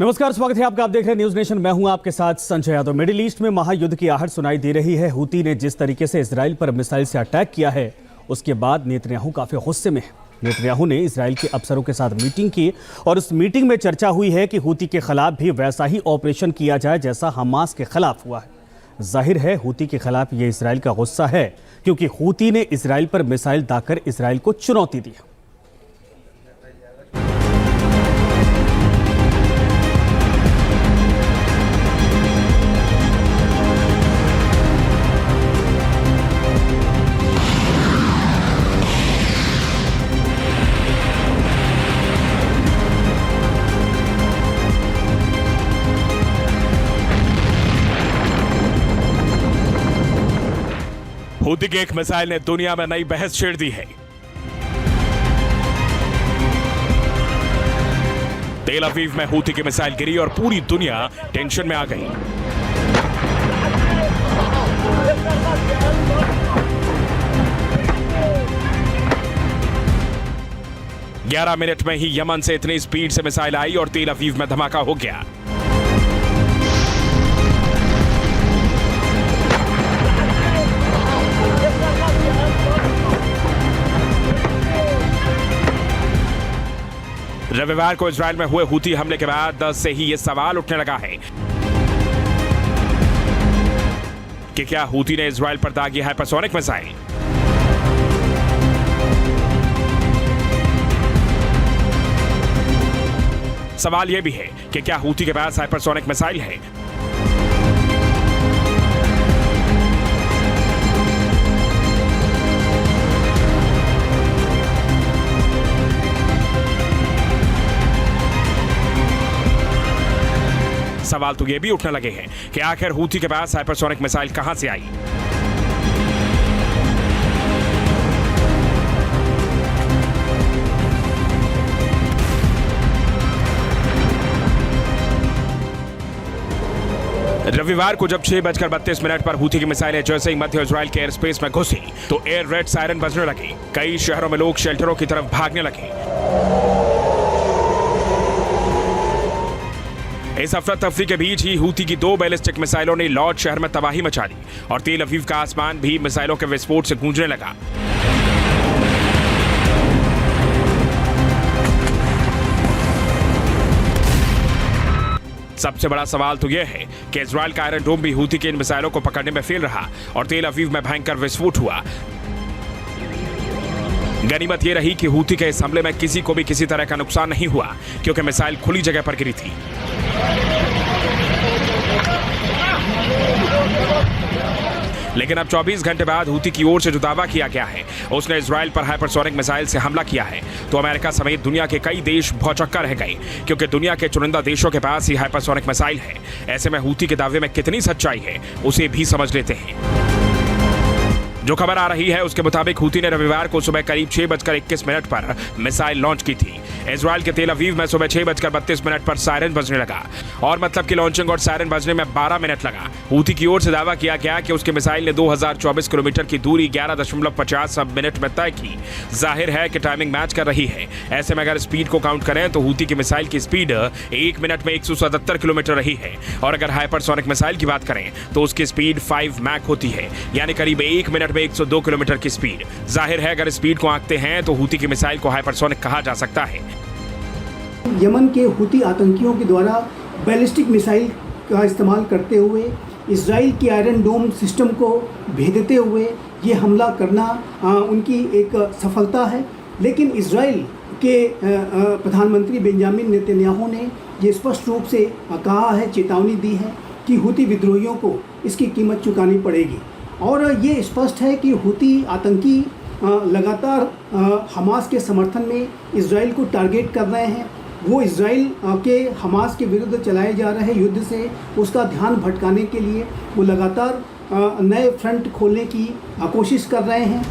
नमस्कार, स्वागत है आपका। आप देख रहे हैं न्यूज नेशन। मैं हूं आपके साथ संजय यादव। मिडिल ईस्ट में महायुद्ध की आहट सुनाई दे रही है। हूती ने जिस तरीके से इजराइल पर मिसाइल से अटैक किया है, उसके बाद नेतन्याहू काफी गुस्से में है। नेतन्याहू ने इजराइल के अफसरों के साथ मीटिंग की और उस मीटिंग में चर्चा हुई है कि हूती के खिलाफ भी वैसा ही ऑपरेशन किया जाए जैसा हमास के खिलाफ हुआ है। जाहिर है हूती के खिलाफ ये इजराइल का गुस्सा है, क्योंकि हूती ने इजराइल पर मिसाइल दागकर इजराइल को चुनौती दी। हूती के एक मिसाइल ने दुनिया में नई बहस छेड़ दी है। तेल अवीव में हूती की मिसाइल गिरी और पूरी दुनिया टेंशन में आ गई। ग्यारह मिनट में ही यमन से इतनी स्पीड से मिसाइल आई और तेल अवीव में धमाका हो गया। रविवार को इजराइल में हुए हूती हमले के बाद से ही यह सवाल उठने लगा है कि क्या हूती ने इजराइल पर दागी हाइपरसोनिक मिसाइल। सवाल यह भी है कि क्या हूती के पास हाइपरसोनिक मिसाइल है। सवाल तो यह भी उठने लगे हैं कि आखिर हूती के पास हाइपरसोनिक मिसाइल कहां से आई। रविवार को जब 6:32 पर हूती की मिसाइलें जैसे ही मध्य इजराइल के एयर स्पेस में घुसी तो एयर रेड सायरन बजने लगी। कई शहरों में लोग शेल्टरों की तरफ भागने लगे। इस अफरा तफरी के बीच ही हूती की 2 बैलिस्टिक मिसाइलों ने लॉर्ड शहर में तबाही मचा दी और तेल अवीव का आसमान भी मिसाइलों के विस्फोट से गूंजने लगा। सबसे बड़ा सवाल तो यह है कि इजराइल का आयरन डोम भी हूती के इन मिसाइलों को पकड़ने में फेल रहा और तेल अवीव में भयंकर विस्फोट हुआ। गनीमत यह रही कि हूती के इस हमले में किसी को भी किसी तरह का नुकसान नहीं हुआ, क्योंकि मिसाइल खुली जगह पर गिरी थी। लेकिन अब 24 घंटे बाद हूती की ओर से जो दावा किया गया है उसने इजराइल पर हाइपरसोनिक मिसाइल से हमला किया है, तो अमेरिका समेत दुनिया के कई देश भौचक्का रह गए, क्योंकि दुनिया के चुनिंदा देशों के पास ही हाइपरसोनिक मिसाइल है। ऐसे में हूती के दावे में कितनी सच्चाई है उसे भी समझ लेते हैं। जो खबर आ रही है उसके मुताबिक हूती ने रविवार को सुबह करीब 6:21 पर मिसाइल लॉन्च की थी। इजराइल के तेल अवीव में सुबह 6:32 पर सायरन बजने लगा और मतलब कि लॉन्चिंग और सायरन बजने में 12 मिनट लगा। हूती की ओर से दावा किया गया कि उसके मिसाइल ने 2024 किलोमीटर की दूरी 11.50 मिनट में तय की। जाहिर है कि टाइमिंग मैच कर रही है। ऐसे में अगर स्पीड को काउंट करें तो हूती की मिसाइल की स्पीड 1 मिनट में 177 किलोमीटर रही है और अगर हाइपरसोनिक मिसाइल की बात करें तो उसकी स्पीड 5 मैक होती है, यानी करीब 1 मिनट 102 किलोमीटर की स्पीड। जाहिर है अगर स्पीड को आंकते हैं तो हूती की मिसाइल को हाइपरसोनिक कहा जा सकता है। यमन के हूती आतंकियों के द्वारा बैलिस्टिक मिसाइल का इस्तेमाल करते हुए इजराइल की आयरन डोम सिस्टम को भेदते हुए ये हमला करना उनकी एक सफलता है। लेकिन इजराइल के प्रधानमंत्री बेंजामिन नेतन्याहू ने ये स्पष्ट रूप से कहा है, चेतावनी दी है कि हूती विद्रोहियों को इसकी कीमत चुकानी पड़ेगी। और ये स्पष्ट है कि हूती आतंकी लगातार हमास के समर्थन में इजराइल को टारगेट कर रहे हैं। वो इजराइल के हमास के विरुद्ध चलाए जा रहे युद्ध से उसका ध्यान भटकाने के लिए वो लगातार नए फ्रंट खोलने की कोशिश कर रहे हैं।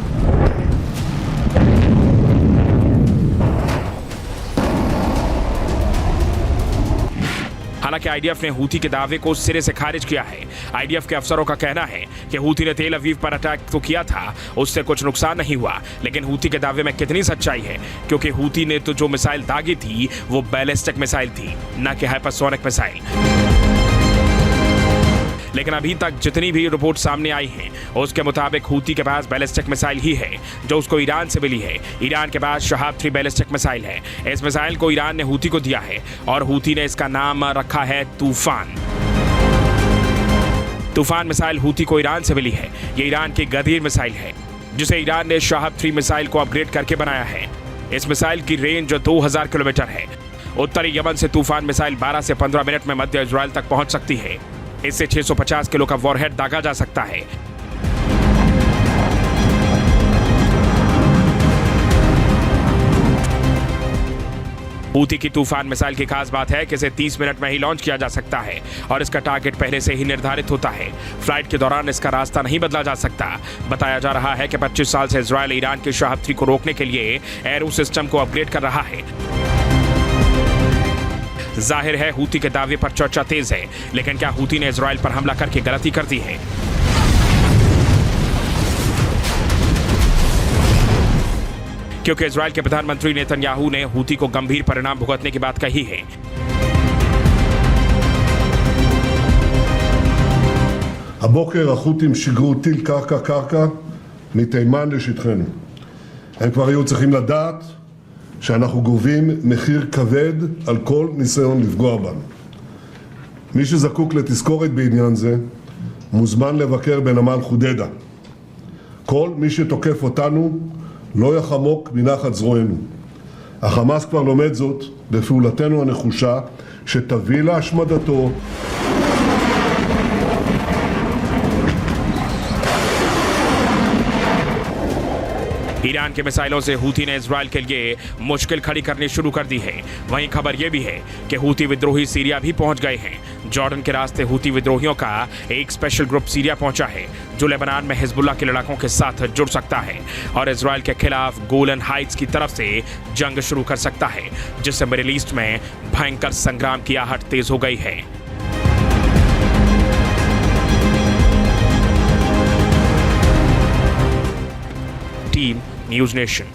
हालांकि आईडीएफ ने हूती के दावे को सिरे से खारिज किया है। आईडीएफ के अफसरों का कहना है कि हूती ने तेल अवीव पर अटैक तो किया था, उससे कुछ नुकसान नहीं हुआ, लेकिन हूती के दावे में कितनी सच्चाई है, क्योंकि हूती ने तो जो मिसाइल दागी थी वो बैलिस्टिक मिसाइल थी, न कि हाइपरसोनिक मिसाइल। लेकिन अभी तक जितनी भी रिपोर्ट सामने आई हैं, उसके मुताबिक हूती के पास बैलिस्टिक मिसाइल ही है जो उसको ईरान से मिली है। ईरान के पास शहाब 3 बैलिस्टिक मिसाइल है। इस मिसाइल को ईरान ने हूती को दिया है और हूती ने इसका नाम रखा है तूफान। तूफान मिसाइल हूती को ईरान से मिली है। ये ईरान की गदीर मिसाइल है जिसे ईरान ने शहाब 3 मिसाइल को अपग्रेड करके बनाया है। इस मिसाइल की रेंज 2000 किलोमीटर है। उत्तरी यमन से तूफान मिसाइल 12 से 15 मिनट में मध्य इजराइल तक पहुंच सकती है। इससे 650 किलो का वॉरहेड दागा जा सकता है। हूती की तूफान मिसाइल की खास बात है कि इसे 30 मिनट में ही लॉन्च किया जा सकता है और इसका टारगेट पहले से ही निर्धारित होता है। फ्लाइट के दौरान इसका रास्ता नहीं बदला जा सकता। बताया जा रहा है कि 25 साल से इजराइल ईरान के शहाब 3 को रोकने के लिए एरो सिस्टम को अपग्रेड कर रहा है। जाहिर है हूती के दावे पर चर्चा तेज है, लेकिन क्या हूती ने इजराइल पर हमला करके गलती कर दी है? क्योंकि इजराइल के प्रधानमंत्री नेतन्याहू ने हूती को गंभीर परिणाम भुगतने की बात कही है। הבוקר החות'ים שיגרו טיל קרקע מתימן לשטחנו. הם כבר היו צריכים לדעת שאנחנו גובים מחיר כבד על כל ניסיון לפגוע בנו. מי שזקוק לתזכורת בעניין זה מוזמן לבקר בנמל חודדה. כל מי שתוקף אותנו לא יחמוק מנחת זרוענו. החמאס כבר לומד זאת בפעולתנו הנחושה שתביא להשמדתו. ईरान के मिसाइलों से हूती ने इजराइल के लिए मुश्किल खड़ी करनी शुरू कर दी है। वहीं खबर यह भी है कि हूती विद्रोही सीरिया भी पहुंच गए हैं। जॉर्डन के रास्ते हूती विद्रोहियों का एक स्पेशल ग्रुप सीरिया पहुंचा है जो लेबनान में हिजबुल्लाह के लड़ाकों के साथ जुड़ सकता है और इजराइल के खिलाफ गोलन हाइट्स की तरफ से जंग शुरू कर सकता है, जिससे मिडिल ईस्ट में भयंकर संग्राम की आहट तेज हो गई है। Team news nation.